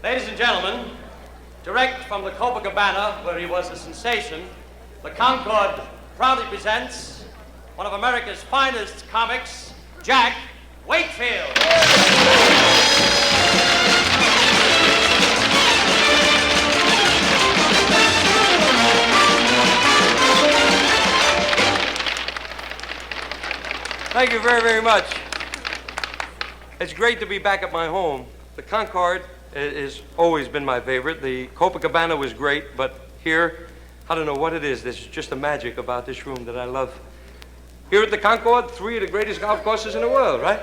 Ladies and gentlemen, direct from the Copacabana, where he was a sensation, the Concord proudly presents one of America's finest comics, Jack Wakefield. Thank you very, very much. It's great to be back at my home. The Concord has always been my favorite. The Copacabana was great, but here, I don't know what it is. There's just a magic about this room that I love. Here at the Concord, 3 of the greatest golf courses in the world, right?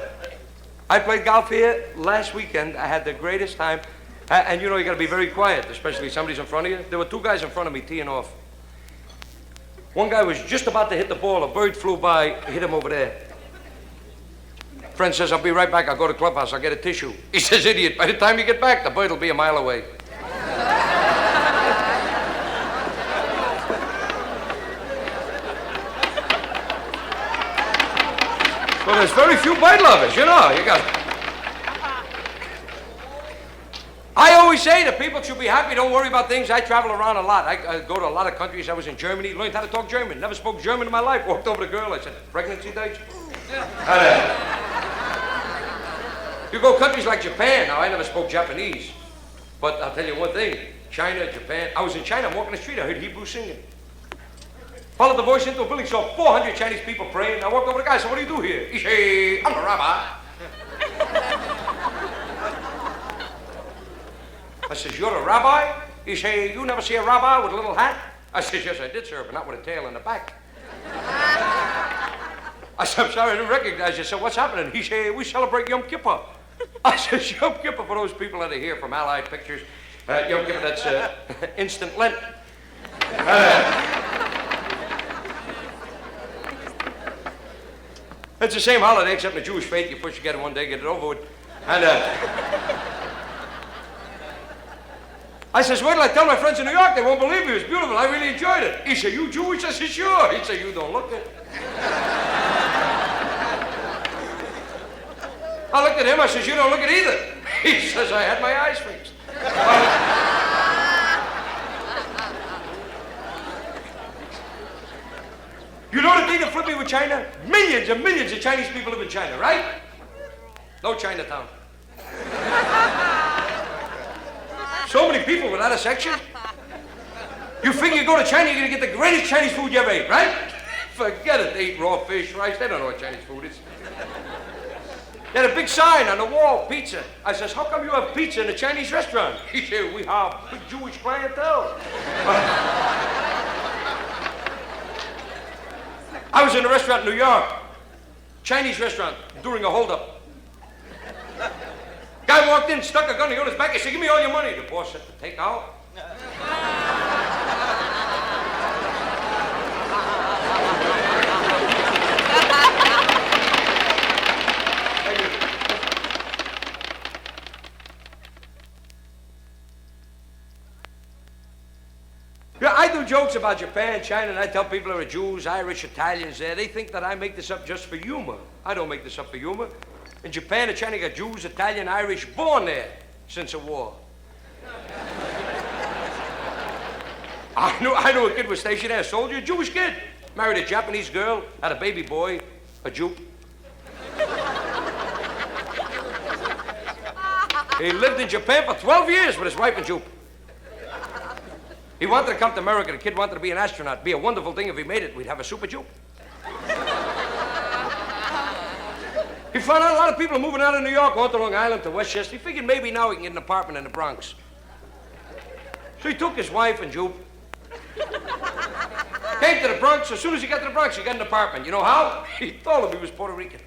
I played golf here last weekend. I had the greatest time. And you know, you got to be very quiet, especially if somebody's in front of you. There were 2 guys in front of me teeing off. One guy was just about to hit the ball. A bird flew by, hit him over there. Friend says, I'll be right back. I'll go to the clubhouse. I'll get a tissue. He says, idiot, by the time you get back, the bird will be a mile away. Well, there's very few bird lovers, you know. I always say that people should be happy, don't worry about things. I travel around a lot. I go to a lot of countries. I was in Germany, learned how to talk German. Never spoke German in my life. Walked over to a girl. I said, pregnancy dates? You go countries like Japan. Now, I never spoke Japanese. But I'll tell you one thing. China, Japan. I was in China. I'm walking the street. I heard Hebrew singing. Followed the voice into a building. Saw 400 Chinese people praying. I walked over to the guy. I said, what do you do here? He said, I'm a rabbi. I says, you're a rabbi? He said, you never see a rabbi with a little hat? I says, yes, I did, sir, but not with a tail in the back. I said, I'm sorry, I didn't recognize you. I said, what's happening? He said, we celebrate Yom Kippur. I said, Yom Kippur, for those people that are here from Allied Pictures, Yom Kippur, that's instant Lent. It's the same holiday, except in the Jewish faith. You push together one day, get it over with. And I says, wait till I tell my friends in New York. They won't believe me. It was beautiful. I really enjoyed it. He said, you Jewish? I said, sure. He said, you don't look it. I looked at him. I says, you don't look it either. He says, I had my eyes fixed. You know the thing that flipped me with China? Millions and millions of Chinese people live in China, right? No Chinatown. So many people without a section. You figure you go to China, you're going to get the greatest Chinese food you ever ate, right? Forget it. They eat raw fish, rice. They don't know what Chinese food is. They had a big sign on the wall, pizza. I says, how come you have pizza in a Chinese restaurant? He said, we have big Jewish clientele. I was in a restaurant in New York, Chinese restaurant, during a holdup. Guy walked in, stuck a gun on his back. He said, give me all your money. The boss said, to take out? Yeah, I do jokes about Japan, China, and I tell people there are Jews, Irish, Italians there. They think that I make this up just for humor. I don't make this up for humor. In Japan and China, you got Jews, Italian, Irish, born there since the war. I knew a kid was stationed there, a soldier, a Jewish kid. Married a Japanese girl, had a baby boy, a Jew. He lived in Japan for 12 years with his wife and Jew. He wanted to come to America. The kid wanted to be an astronaut. Be a wonderful thing if he made it. We'd have a super Jew. He found out a lot of people are moving out of New York, going to Long Island, to Westchester. He figured maybe now he can get an apartment in the Bronx. So he took his wife and Jew. Came to the Bronx. As soon as he got to the Bronx, he got an apartment. You know how? He told him he was Puerto Rican.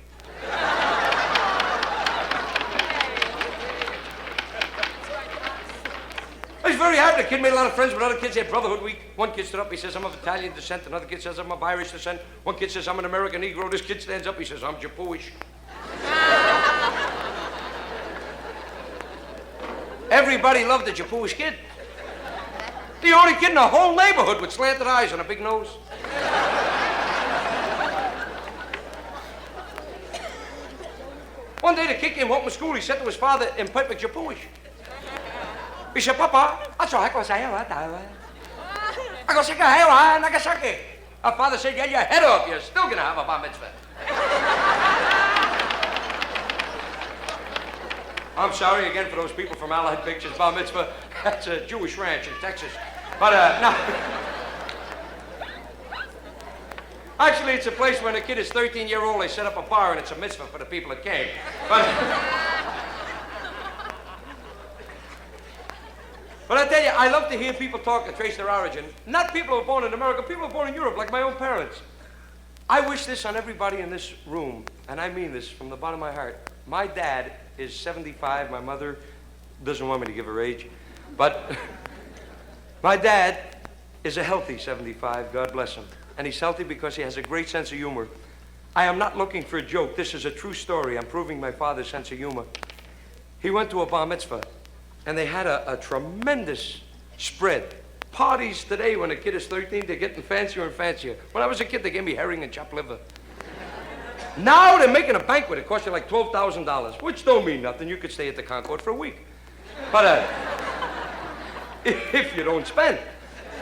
I was very happy. The kid made a lot of friends with other kids. They had Brotherhood Week. One kid stood up. He says, I'm of Italian descent. Another kid says, I'm of Irish descent. One kid says, I'm an American Negro. This kid stands up. He says, I'm Japuish. Everybody loved the Japuish kid. The only kid in the whole neighborhood with slanted eyes and a big nose. One day the kid came home from school. He said to his father in perfect Japuish, He said, Papa, ako sa'yo, tawa. Ako sige, Nagasaki. Our father said, get your head off. You're still going to have a bar mitzvah. I'm sorry again for those people from Allied Pictures. Bar mitzvah, that's a Jewish ranch in Texas. But, no. Actually, it's a place when a kid is 13-year-old, they set up a bar, and it's a mitzvah for the people that came. But I tell you, I love to hear people talk and trace their origin. Not people who are born in America, people who are born in Europe, like my own parents. I wish this on everybody in this room, and I mean this from the bottom of my heart. My dad is 75. My mother doesn't want me to give her age. But my dad is a healthy 75, God bless him. And he's healthy because he has a great sense of humor. I am not looking for a joke. This is a true story. I'm proving my father's sense of humor. He went to a bar mitzvah. And they had a tremendous spread. Parties today, when a kid is 13, they're getting fancier and fancier. When I was a kid, they gave me herring and chopped liver. Now they're making a banquet. It costs you like $12,000, which don't mean nothing. You could stay at the Concord for a week. But if you don't spend.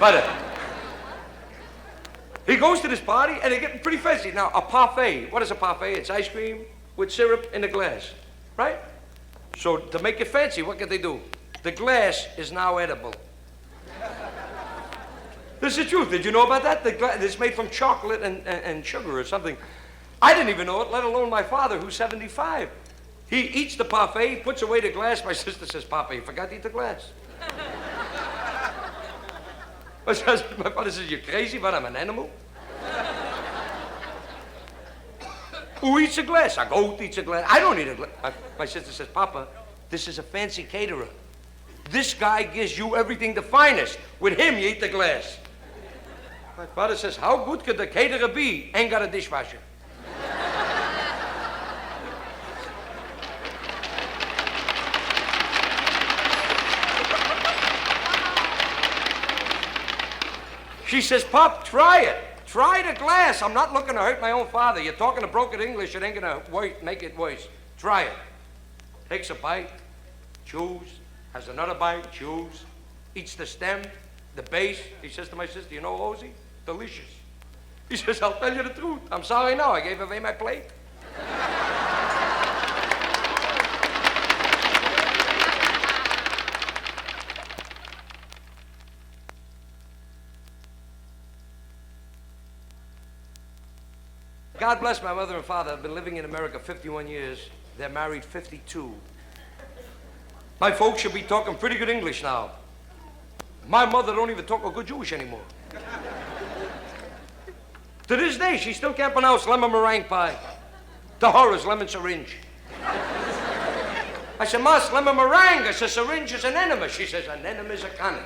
But he goes to this party, and they're getting pretty fancy. Now, a parfait. What is a parfait? It's ice cream with syrup in a glass, right? So to make it fancy, what can they do? The glass is now edible. This is the truth. Did you know about that? It's made from chocolate and sugar or something. I didn't even know it, let alone my father, who's 75. He eats the parfait, puts away the glass. My sister says, Papa, you forgot to eat the glass. My father says, you're crazy, but I'm an animal. Who eats a glass? A goat eats a glass. I don't eat a glass. My sister says, Papa, this is a fancy caterer. This guy gives you everything the finest. With him, you eat the glass. My father says, how good could the caterer be? Ain't got a dishwasher. She says, Pop, try it. Try the glass. I'm not looking to hurt my own father. You're talking to broken English. It ain't gonna make it worse. Try it. Takes a bite, chews, has another bite, chews, eats the stem, the base. He says to my sister, you know, Rosie, delicious. He says, I'll tell you the truth. I'm sorry now. I gave away my plate. God bless my mother and father. I've been living in America 51 years. They're married 52. My folks should be talking pretty good English now. My mother don't even talk a good Jewish anymore. To this day, she still can't pronounce lemon meringue pie. To her is lemon syringe. I said, Mas, lemon meringue. I said, syringe is an enema. She says, an enema is a cannon.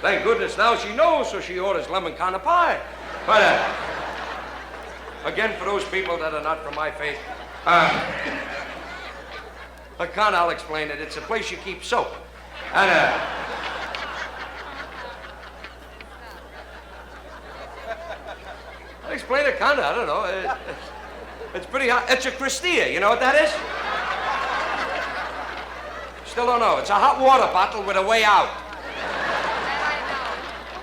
Thank goodness now she knows, so she orders lemon kind of pie. But, again, for those people that are not from my faith, I'll explain it. It's a place you keep soap. And, I explain it kinda, I don't know. It's pretty hot. It's a Christia, you know what that is? Still don't know. It's a hot water bottle with a way out.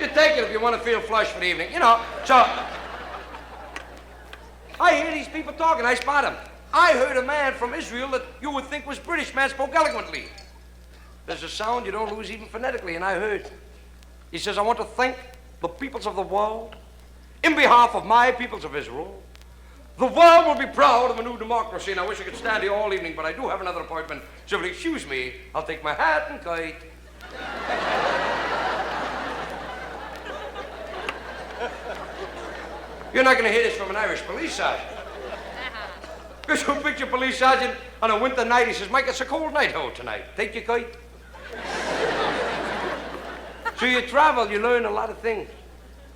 You take it if you want to feel flush for the evening, you know. So, I hear these people talking. I spot them. I heard a man from Israel that you would think was British. Man spoke eloquently. There's a sound you don't lose even phonetically, and I heard. He says, I want to thank the peoples of the world in behalf of my peoples of Israel. The world will be proud of a new democracy, and I wish I could stand here all evening, but I do have another appointment, so if you'll excuse me, I'll take my hat and kite. You're not going to hear this from an Irish police sergeant. Because you picture police sergeant on a winter night, he says, Mike, it's a cold night out tonight. Take your kite. So you travel, you learn a lot of things.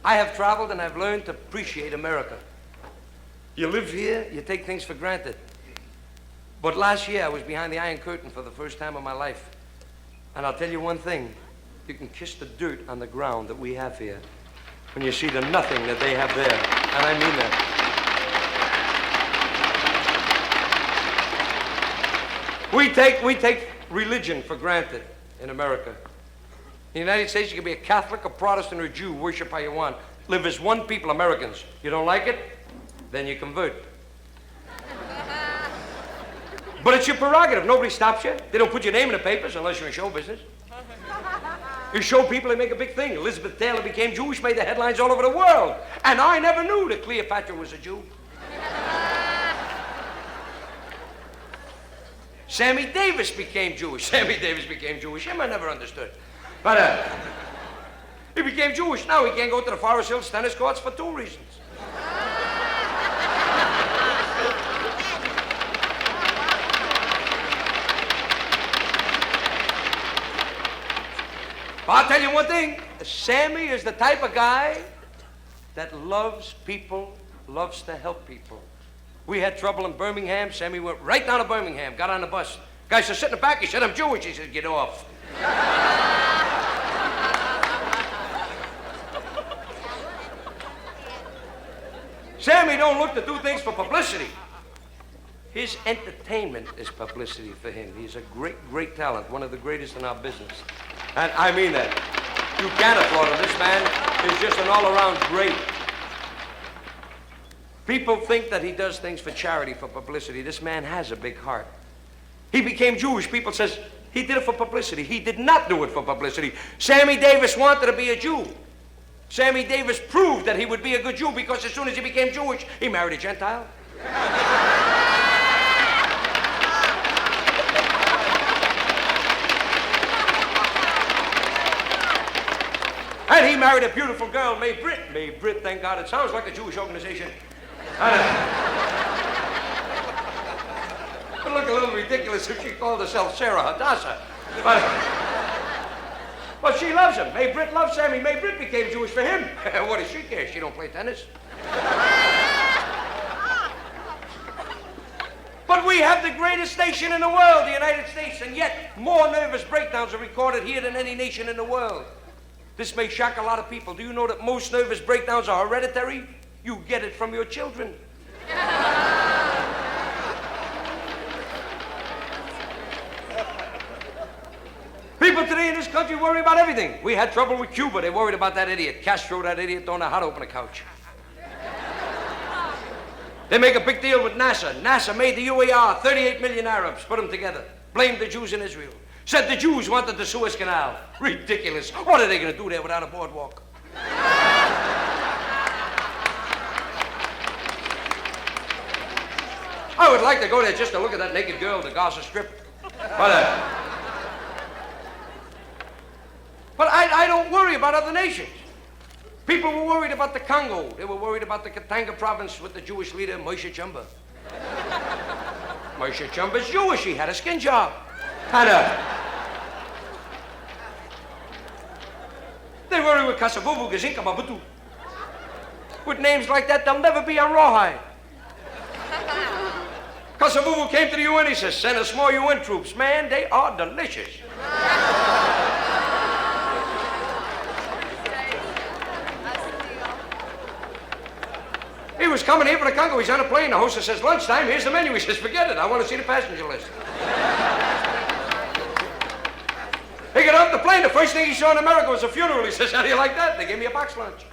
I have traveled and I've learned to appreciate America. You live here, you take things for granted. But last year I was behind the Iron Curtain for the first time in my life. And I'll tell you one thing, you can kiss the dirt on the ground that we have here when you see the nothing that they have there. And I mean that. We take religion for granted in America. In the United States, you can be a Catholic, a Protestant, or a Jew, worship how you want. Live as one people, Americans. You don't like it? Then you convert. But it's your prerogative. Nobody stops you. They don't put your name in the papers unless you're in show business. You show people, they make a big thing. Elizabeth Taylor became Jewish, made the headlines all over the world. And I never knew that Cleopatra was a Jew. Sammy Davis became Jewish. Sammy Davis became Jewish. Him I never understood. But he became Jewish. Now he can't go to the Forest Hills tennis courts for two reasons. But I'll tell you one thing. Sammy is the type of guy that loves people, loves to help people. We had trouble in Birmingham. Sammy went right down to Birmingham, got on the bus. Guy said, sit in the back. He said, I'm Jewish. He said, get off. Sammy don't look to do things for publicity. His entertainment is publicity for him. He's a great, great talent, one of the greatest in our business. And I mean that. You can't applaud him. This man is just an all-around great. People think that he does things for charity, for publicity. This man has a big heart. He became Jewish. People says he did it for publicity. He did not do it for publicity. Sammy Davis wanted to be a Jew. Sammy Davis proved that he would be a good Jew because as soon as he became Jewish, he married a Gentile. And he married a beautiful girl, May Britt. May Britt, thank God. It sounds like a Jewish organization. It would look a little ridiculous if she called herself Sarah Hadassah. But she loves him. May Britt loves Sammy. May Britt became Jewish for him. What does she care? She don't play tennis. But we have the greatest station in the world, the United States, and yet more nervous breakdowns are recorded here than any nation in the world. This may shock a lot of people. Do you know that most nervous breakdowns are hereditary? You get it from your children. People today in this country worry about everything. We had trouble with Cuba. They worried about that idiot. Castro, that idiot, don't know how to open a couch. They make a big deal with NASA. NASA made the UAR, 38 million Arabs, put them together. Blamed the Jews in Israel. Said the Jews wanted the Suez Canal. Ridiculous. What are they going to do there without a boardwalk? I would like to go there just to look at that naked girl, the Gaza Strip. But I don't worry about other nations. People were worried about the Congo. They were worried about the Katanga province with the Jewish leader, Moshe Chumba. Moshe Chumba's Jewish. He had a skin job. They worry with Kasavubu, Gazinka, Mabutu. With names like that, they'll never be on rawhide. Kasavubu came to the UN, he says, send us more UN troops. Man, they are delicious. He was coming here from the Congo. He's on a plane. The hostess says, lunchtime, here's the menu. He says, forget it. I want to see the passenger list. He got off the plane. The first thing he saw in America was a funeral. He says, how do you like that? They gave me a box lunch.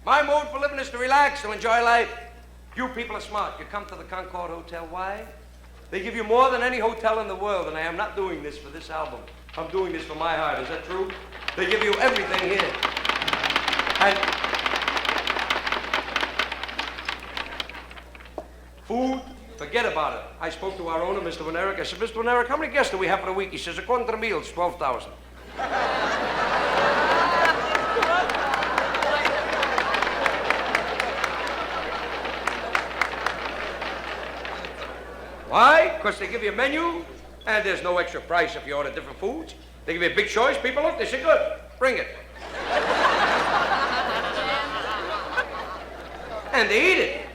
My mode for living is to relax, to enjoy life. You people are smart. You come to the Concord Hotel. Why? They give you more than any hotel in the world, and I am not doing this for this album. I'm doing this for my heart. Is that true? They give you everything here. And food, forget about it. I spoke to our owner, Mr. Van Erich. I said, Mr. Van Erich, how many guests do we have for the week? He says, according to the meals, 12,000. Why? Because they give you a menu, and there's no extra price if you order different foods. They give you a big choice. People look, they say, good, bring it. And they eat it.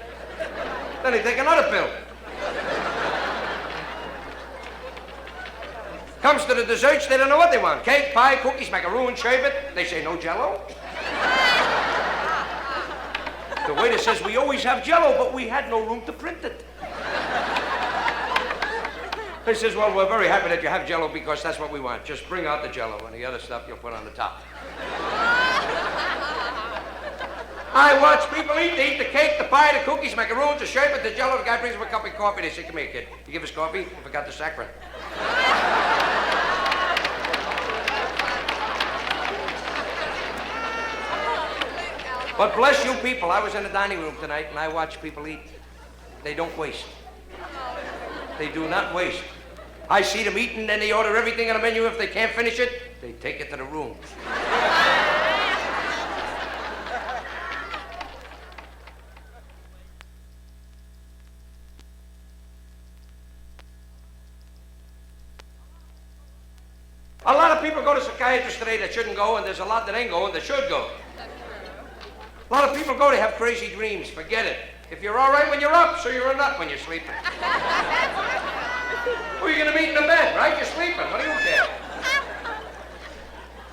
Then they take another pill. Comes to the desserts, they don't know what they want. Cake, pie, cookies, macaroon, sherbet. They say, no Jell-O. waiter says, we always have Jell-O, but we had no room to print it. He says, well, we're very happy that you have Jell-O because that's what we want. Just bring out the Jell-O and the other stuff you'll put on the top. I watch people eat. They eat the cake, the pie, the cookies, macaroons, the sherbet, the Jell-O. The guy brings them a cup of coffee. They say, come here, kid. You give us coffee? You forgot the saccharin. But bless you people, I was in the dining room tonight and I watched people eat. They don't waste. They do not waste. I see them eating, then they order everything on the menu. If they can't finish it, they take it to the room. A lot of people go to psychiatrists today that shouldn't go, and there's a lot that ain't going that should go. A lot of people go, they have crazy dreams. Forget it. If you're all right when you're up, so you're a nut when you're sleeping. Who are you going to meet in the bed, right? You're sleeping. What do you care?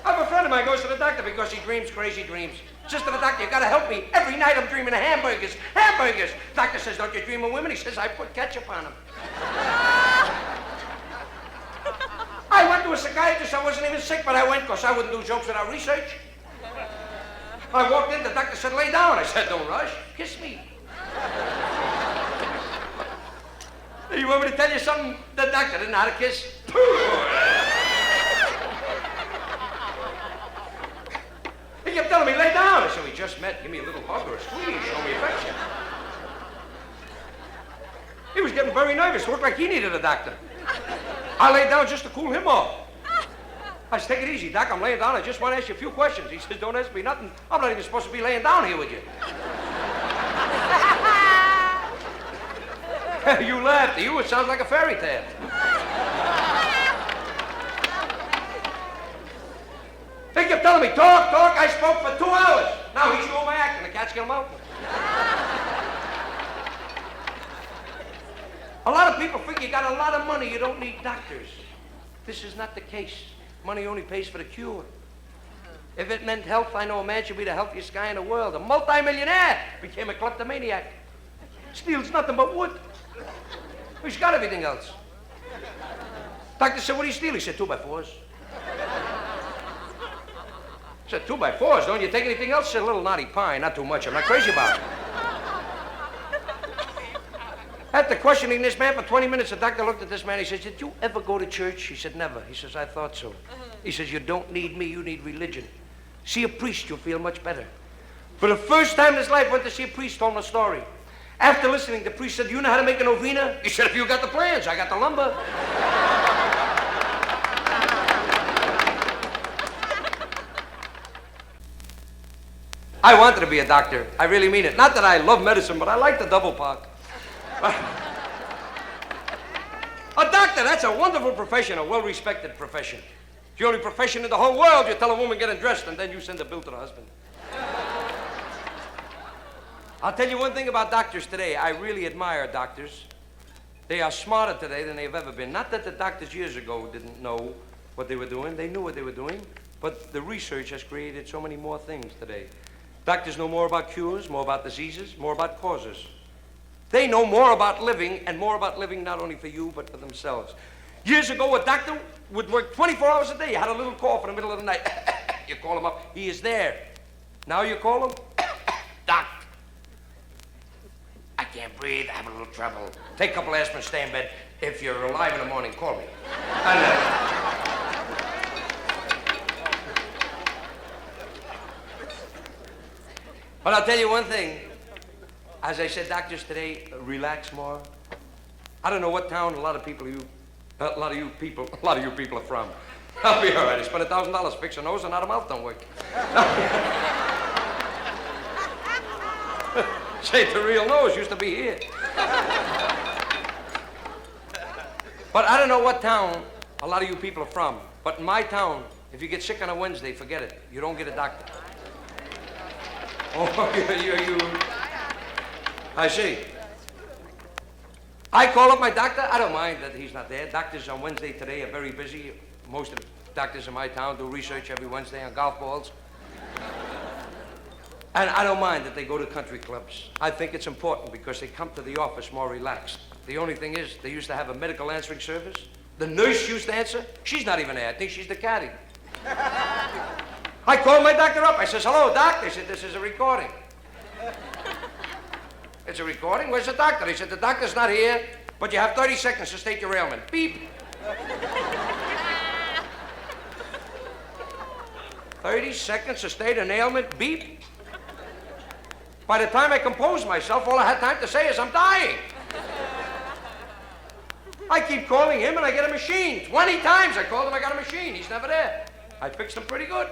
I have a friend of mine goes to the doctor because he dreams crazy dreams. Says to the doctor, you got to help me. Every night I'm dreaming of hamburgers. Hamburgers. Doctor says, don't you dream of women? He says, I put ketchup on them. I went to a psychiatrist. I wasn't even sick, but I went because I wouldn't do jokes without research. I walked in, the doctor said, lay down. I said, don't rush. Kiss me. You want me to tell you something? The doctor didn't know how to kiss. He kept telling me, lay down. I said, we just met. Give me a little hug or a squeeze. Show me affection. He was getting very nervous. Looked like he needed a doctor. I laid down just to cool him off. I said, take it easy, Doc. I'm laying down. I just want to ask you a few questions. He says, don't ask me nothing. I'm not even supposed to be laying down here with you. You laughed. To you, it sounds like a fairy tale. He kept telling me, talk, talk. I spoke for 2 hours. Now he's doing my act in the Catskill Mountains. A lot of people think you got a lot of money, you don't need doctors. This is not the case. Money only pays for the cure. If it meant health, I know a man should be the healthiest guy in the world. A multi-millionaire became a kleptomaniac. Steals nothing but wood. He's got everything else. Doctor said, what do you steal? He said, 2x4s. I said, 2x4s? Don't you take anything else? He said, a little knotty pie, not too much. I'm not crazy about it. After questioning this man for 20 minutes, the doctor looked at this man. He says, did you ever go to church? He said, never. He says, I thought so. He says, you don't need me, you need religion. See a priest, you'll feel much better. For the first time in his life, went to see a priest, told him a story. After listening, the priest said, do you know how to make a novena? He said, if you got the plans, I got the lumber. I wanted to be a doctor. I really mean it. Not that I love medicine, but I like the double park. A doctor, that's a wonderful profession, a well-respected profession. It's the only profession in the whole world. You tell a woman get undressed, and then you send a bill to the husband. I'll tell you one thing about doctors today. I really admire doctors. They are smarter today than they've ever been. Not that the doctors years ago didn't know what they were doing. They knew what they were doing. But the research has created so many more things today. Doctors know more about cures, more about diseases, more about causes. They know more about living, and more about living not only for you, but for themselves. Years ago, a doctor would work 24 hours a day. You had a little cough in the middle of the night. You call him up, he is there. Now you call him, Doc, I can't breathe, I have a little trouble. Take a couple aspirin, stay in bed. If you're alive in the morning, call me. But I'll tell you one thing. As I said, doctors today relax more. I don't know what town a lot of you people are from. I'll be all right. I spent $1,000 fix a nose and now the mouth don't work. Say the real nose used to be here. But I don't know what town a lot of you people are from. But in my town, if you get sick on a Wednesday, forget it. You don't get a doctor. Oh, you. I see. I call up my doctor. I don't mind that he's not there. Doctors on Wednesday today are very busy. Most of the doctors in my town do research every Wednesday on golf balls. And I don't mind that they go to country clubs. I think it's important because they come to the office more relaxed. The only thing is, they used to have a medical answering service. The nurse used to answer. She's not even there. I think she's the caddy. I called my doctor up. I says, hello, doc. They said, this is a recording. It's a recording? Where's the doctor? They said, the doctor's not here, but you have 30 seconds to state your ailment. Beep. 30 seconds to state an ailment? Beep. By the time I composed myself, all I had time to say is, I'm dying. I keep calling him and I get a machine. 20 times I called him, I got a machine. He's never there. I fixed him pretty good.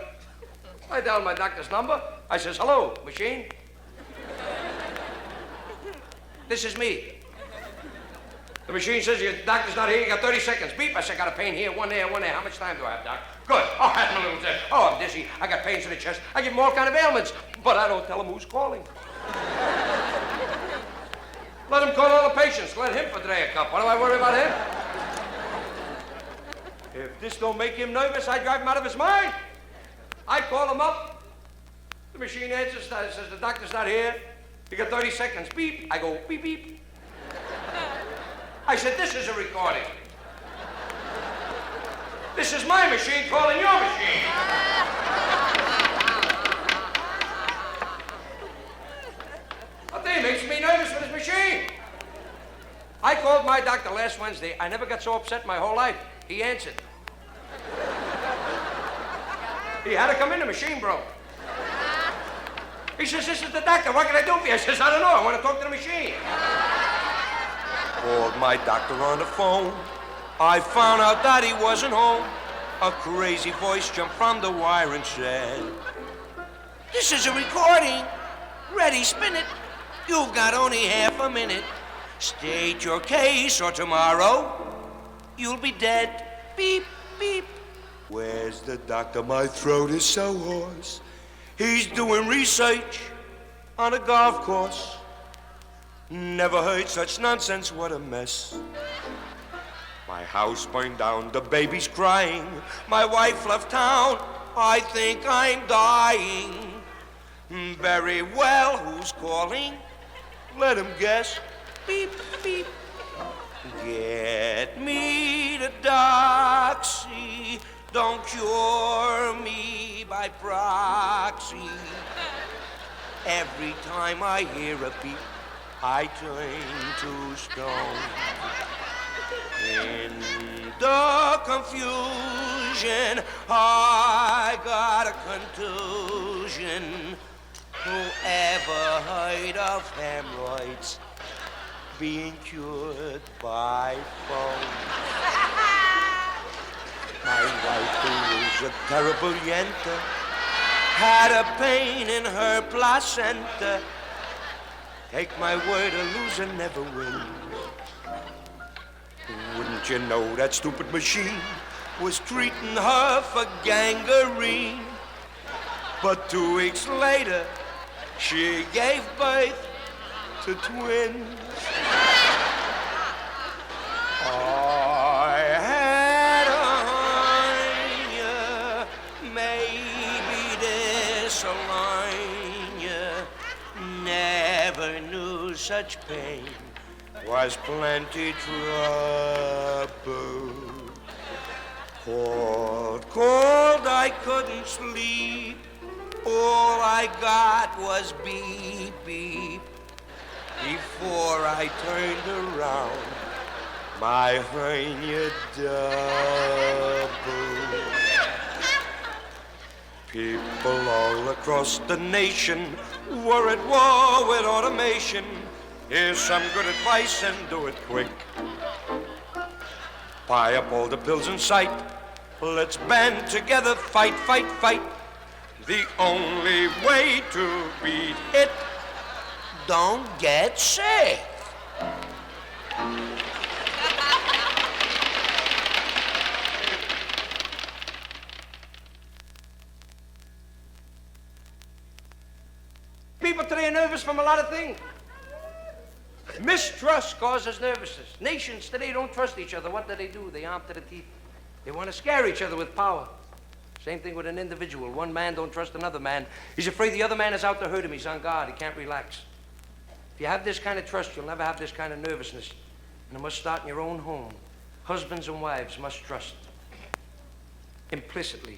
I dialed my doctor's number. I says, hello, machine. This is me. The machine says, your doctor's not here, you got 30 seconds. Beep. I said, I got a pain here, one there, one there. How much time do I have, doc? Good. Oh, I have a little bit. Oh, I'm dizzy. I got pains in the chest. I give him all kind of ailments. But I don't tell him who's calling. Let him call all the patients. Let him portray a cup. What do I worry about him? If this don't make him nervous, I drive him out of his mind. I call him up. The machine answers, says, the doctor's not here. You got 30 seconds. Beep. I go, beep, beep. I said, this is a recording. This is my machine calling your machine. I'll tell you, it makes me nervous with his machine. I called my doctor last Wednesday. I never got so upset in my whole life. He answered. He had to come in, the machine broke. He says, this is the doctor. What can I do for you? I says, I don't know. I want to talk to the machine. Called my doctor on the phone. I found out that he wasn't home. A crazy voice jumped from the wire and said, this is a recording. Ready, spin it. You've got only half a minute. State your case or tomorrow you'll be dead. Beep, beep. Where's the doctor? My throat is so hoarse. He's doing research on a golf course. Never heard such nonsense, what a mess. My house burned down, the baby's crying. My wife left town, I think I'm dying. Very well, who's calling? Let him guess. Beep, beep. Get me to doxy. Don't cure me by proxy. Every time I hear a beep, I turn to stone. In the confusion, I got a contusion. Whoever heard of hemorrhoids being cured by phone? My wife, who was a terrible yenta, had a pain in her placenta. Take my word, a loser never wins. Wouldn't you know that stupid machine was treating her for gangrene? But 2 weeks later, she gave birth to twins. I had a hernia, maybe this hernia. Never knew such pain, was plenty trouble. Cold, I couldn't sleep. All I got was beep, beep. Before I turned around, my hernia doubled. People all across the nation were at war with automation. Here's some good advice and do it quick. Buy up all the pills in sight. Let's band together, fight, fight, fight. The only way to beat it, don't get sick. People today are nervous from a lot of things. Mistrust causes nervousness. Nations today don't trust each other. What do? They arm to the teeth. They want to scare each other with power. Same thing with an individual. One man don't trust another man. He's afraid the other man is out to hurt him. He's on guard. He can't relax. If you have this kind of trust, you'll never have this kind of nervousness. And it must start in your own home. Husbands and wives must trust. Implicitly.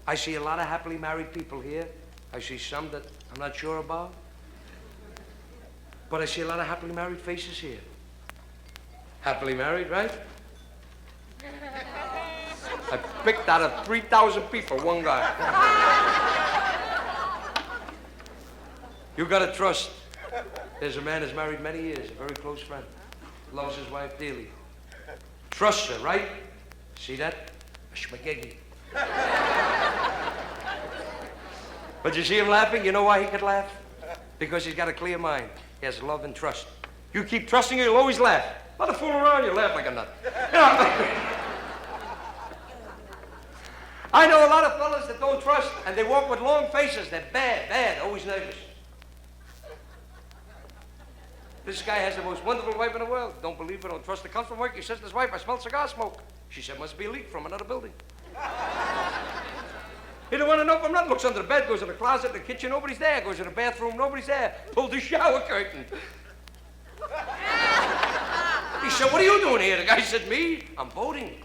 I see a lot of happily married people here. I see some that I'm not sure about. But I see a lot of happily married faces here. Happily married, right? I picked out of 3,000 people one guy. You gotta trust. There's a man who's married many years, a very close friend. Loves his wife dearly. Trusts her, right? See that? A schmagegi. But you see him laughing? You know why he could laugh? Because he's got a clear mind. He has love and trust. You keep trusting her, you'll always laugh. Let her fool around, you laugh like a nut. You know, I know a lot of fellas that don't trust, and they walk with long faces. They're bad, always nervous. This guy has the most wonderful wife in the world. Don't believe it, don't trust it. Comes from work. He says to his wife, I smell cigar smoke. She said, must be a leak from another building. He don't want to know if I'm not. Looks under the bed, goes in the closet, in the kitchen, nobody's there. Goes in the bathroom, nobody's there. Pulled the shower curtain. He said, what are you doing here? The guy said, me? I'm voting.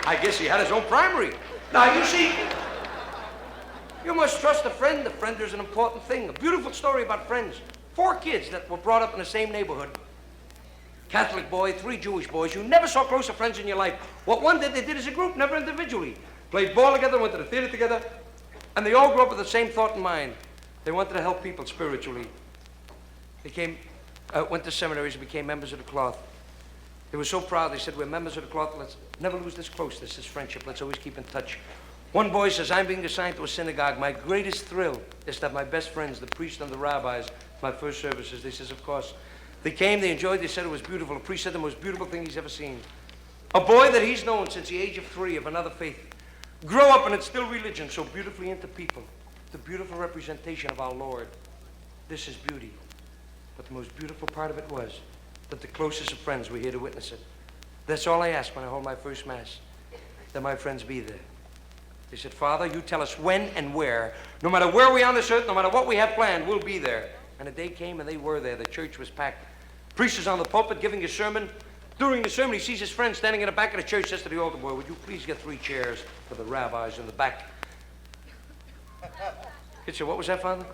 I guess he had his own primary. Now, you see, you must trust a friend. A friend is an important thing. A beautiful story about friends. 4 kids that were brought up in the same neighborhood. Catholic boy, 3 Jewish boys. You never saw closer friends in your life. What one did, they did as a group, never individually. Played ball together, went to the theater together, and they all grew up with the same thought in mind. They wanted to help people spiritually. They went to seminaries and became members of the cloth. They were so proud. They said, we're members of the cloth. Let's never lose this closeness, this friendship. Let's always keep in touch. One boy says, I'm being assigned to a synagogue. My greatest thrill is to have my best friends, the priests and the rabbis, my first services. They says, of course. They came, they enjoyed, they said it was beautiful. The priest said the most beautiful thing he's ever seen. A boy that he's known since the age of 3 of another faith. Grow up and it's still religion, so beautifully into people. The beautiful representation of our Lord. This is beauty. But the most beautiful part of it was that the closest of friends were here to witness it. That's all I ask when I hold my first Mass, that my friends be there. They said, Father, you tell us when and where. No matter where we are on this earth, no matter what we have planned, we'll be there. And the day came and they were there. The church was packed. Priest is on the pulpit giving his sermon. During the sermon, he sees his friend standing in the back of the church, says to the altar boy, would you please get 3 chairs for the rabbis in the back? Kid said, what was that, Father?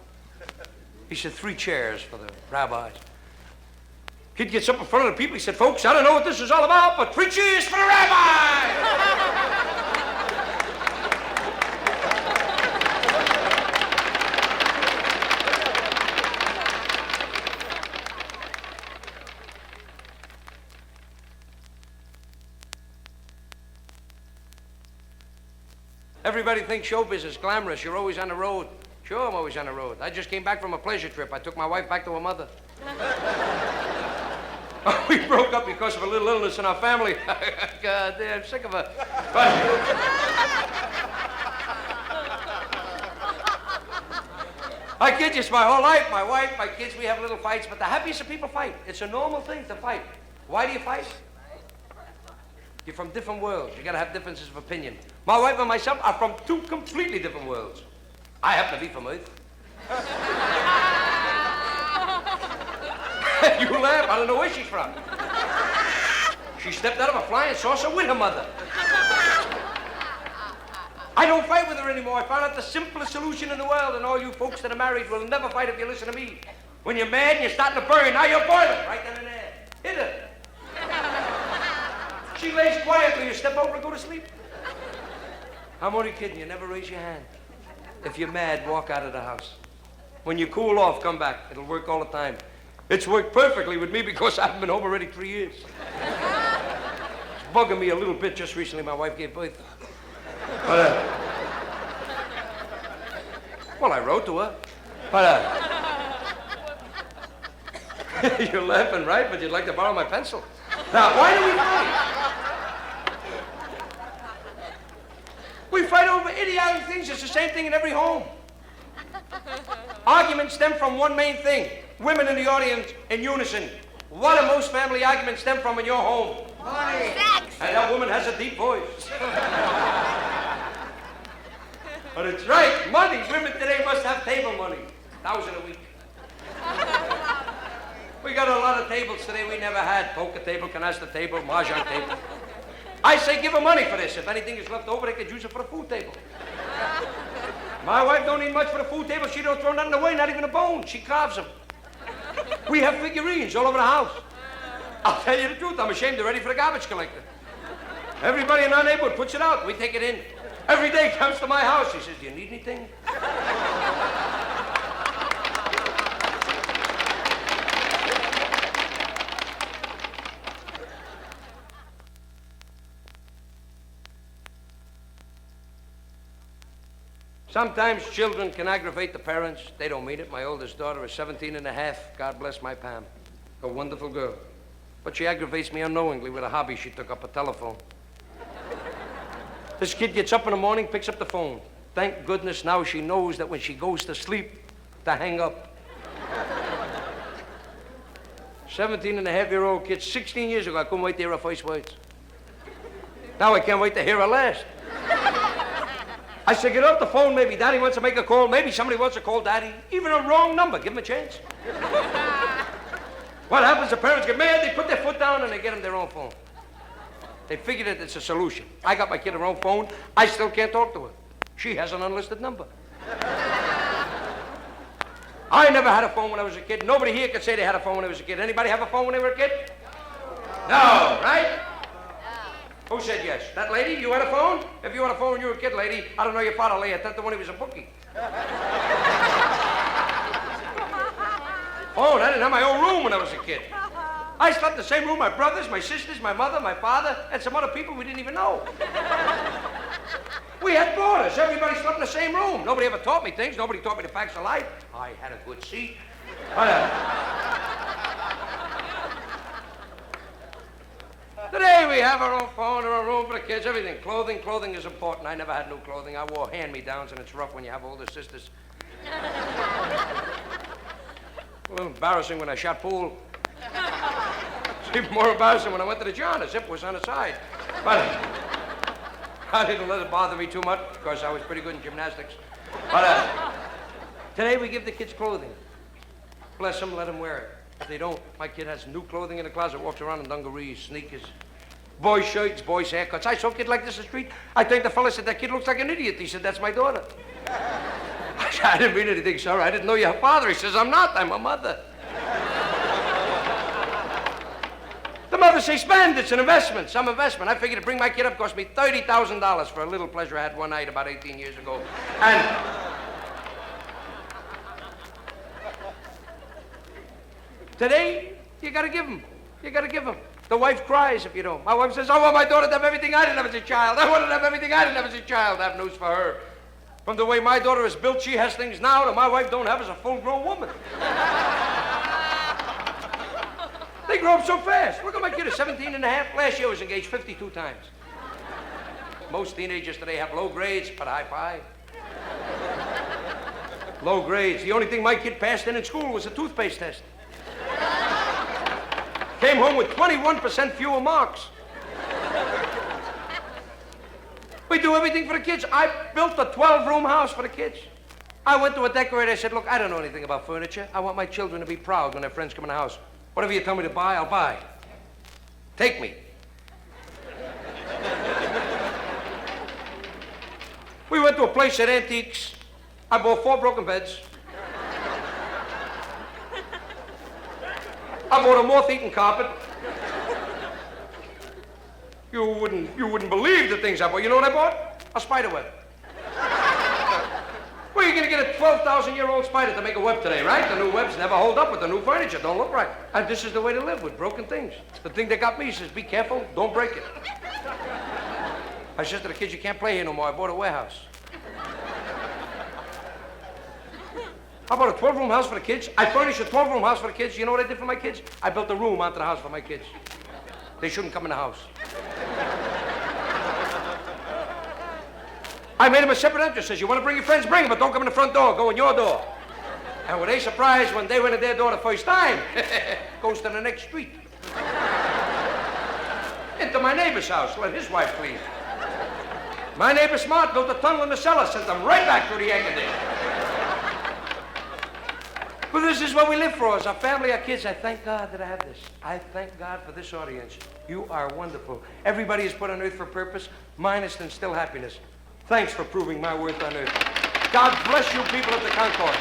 He said, 3 chairs for the rabbis. Kid gets up in front of the people. He said, folks, I don't know what this is all about, but 3 cheers for the rabbi! Everybody thinks show business glamorous. You're always on the road. Sure, I'm always on the road. I just came back from a pleasure trip. I took my wife back to her mother. We broke up because of a little illness in our family. God damn, I'm sick of her. But I kid you, it's my whole life. My wife, my kids, we have little fights, but the happiest of people fight. It's a normal thing to fight. Why do you fight? You're from different worlds. You gotta have differences of opinion. My wife and myself are from 2 completely different worlds. I happen to be from Earth. You laugh, I don't know where she's from. She stepped out of a flying saucer with her mother. I don't fight with her anymore. I found out the simplest solution in the world, and all you folks that are married will never fight if you listen to me. When you're mad and you're starting to burn, now you're boiling. Right then and there. Hit her. She lays quietly. You step over and go to sleep. I'm only kidding. You never raise your hand. If you're mad, walk out of the house. When you cool off, come back. It'll work all the time. It's worked perfectly with me because I haven't been home already 3 years. It's bugging me a little bit. Just recently, my wife gave birth. But, well, I wrote to her. But, you're laughing, right? But you'd like to borrow my pencil. Now, why do we fight? We fight over idiotic things. It's the same thing in every home. Arguments stem from one main thing. women in the audience in unison. What do most family arguments stem from in your home? Money. Sex. And that woman has a deep voice. But it's right, money. Women today must have table money. $1,000 a week. We got a lot of tables today we never had. Poker table, canasta table, mahjong table. I say give her money for this. If anything is left over, they could use it for the food table. My wife don't need much for the food table. She don't throw nothing away, not even a bone. She carves them. We have figurines all over the house. I'll tell you the truth, I'm ashamed they're ready for the garbage collector. Everybody in our neighborhood puts it out. We take it in. Every day comes to my house. He says, do you need anything? Sometimes children can aggravate the parents. They don't mean it. My oldest daughter is 17 and a half. God bless my Pam. A wonderful girl. But she aggravates me unknowingly with a hobby she took up, a telephone. This kid gets up in the morning, picks up the phone. Thank goodness now she knows that when she goes to sleep, to hang up. 17-and-a-half-year-old kid, 16 years ago, I couldn't wait to hear her first words. Now I can't wait to hear her last. I said, get off the phone, maybe Daddy wants to make a call, maybe somebody wants to call Daddy. Even a wrong number, give him a chance. What happens, the parents get mad, they put their foot down and they get them their own phone. They figured that it's a solution. I got my kid her own phone, I still can't talk to her. She has an unlisted number. I never had a phone when I was a kid. Nobody here could say they had a phone when they was a kid. Anybody have a phone when they were a kid? No, right? Who said yes? That lady? You had a phone? If you had a phone when you were a kid, lady, I don't know your father lay attentive when he was a bookie. Phone, I didn't have my own room when I was a kid. I slept in the same room, my brothers, my sisters, my mother, my father, and some other people we didn't even know. We had boarders. Everybody slept in the same room. Nobody ever taught me things. Nobody taught me the facts of life. I had a good seat. Today we have our own phone, our own room for the kids, everything. Clothing is important. I never had new clothing. I wore hand-me-downs, and it's rough when you have older sisters. A little embarrassing when I shot pool. It's even more embarrassing when I went to the John. The zip was on the side. But I didn't let it bother me too much because I was pretty good in gymnastics. But today we give the kids clothing. Bless them, let them wear it. If they don't, my kid has new clothing in the closet, walks around in dungarees, sneakers, boys' shirts, boys' haircuts. I saw a kid like this in the street. I think the fella said, that kid looks like an idiot. He said, that's my daughter. I said, I didn't mean anything, sir. I didn't know you're a father. He says, I'm not. I'm a mother. The mother says, spend. It's an investment, some investment. I figured to bring my kid up cost me $30,000 for a little pleasure I had one night about 18 years ago. And today, you gotta give them. You gotta give them. The wife cries if you don't. My wife says, I want my daughter to have everything I didn't have as a child. I want her to have everything I didn't have as a child. I have news for her. From the way my daughter is built, she has things now that my wife don't have as a full-grown woman. They grow up so fast. Look at my kid, is 17 and a half. Last year I was engaged 52 times. Most teenagers today have low grades, but high five. Low grades. The only thing my kid passed in school was a toothpaste test. Came home with 21% fewer marks. We do everything for the kids. I built a 12-room house for the kids. I went to a decorator. I said, look, I don't know anything about furniture. I want my children to be proud when their friends come in the house. Whatever you tell me to buy, I'll buy. Take me. We went to a place at Antiques. I bought 4 broken beds. I bought a moth-eaten carpet. You wouldn't believe the things I bought. You know what I bought? A spider web. Where are you going to get a 12,000-year-old spider to make a web today, right? The new webs never hold up with the new furniture. Don't look right. And this is the way to live, with broken things. The thing that got me says, be careful, don't break it. I said to the kids, you can't play here no more. I bought a warehouse. I bought a 12-room house for the kids. I furnished a 12-room house for the kids. You know what I did for my kids? I built a room onto the house for my kids. They shouldn't come in the house. I made them a separate entrance. Says, you want to bring your friends, bring them, but don't come in the front door. Go in your door. And were they surprised when they went to their door the first time? Goes to the next street. Into my neighbor's house, let his wife clean. My neighbor Smart built a tunnel in the cellar, sent them right back through the Engadine. But this is what we live for, as our family, our kids. I thank God that I have this. I thank God for this audience. You are wonderful. Everybody is put on earth for a purpose. Mine is to instill happiness. Thanks for proving my worth on earth. God bless you people of the Concord.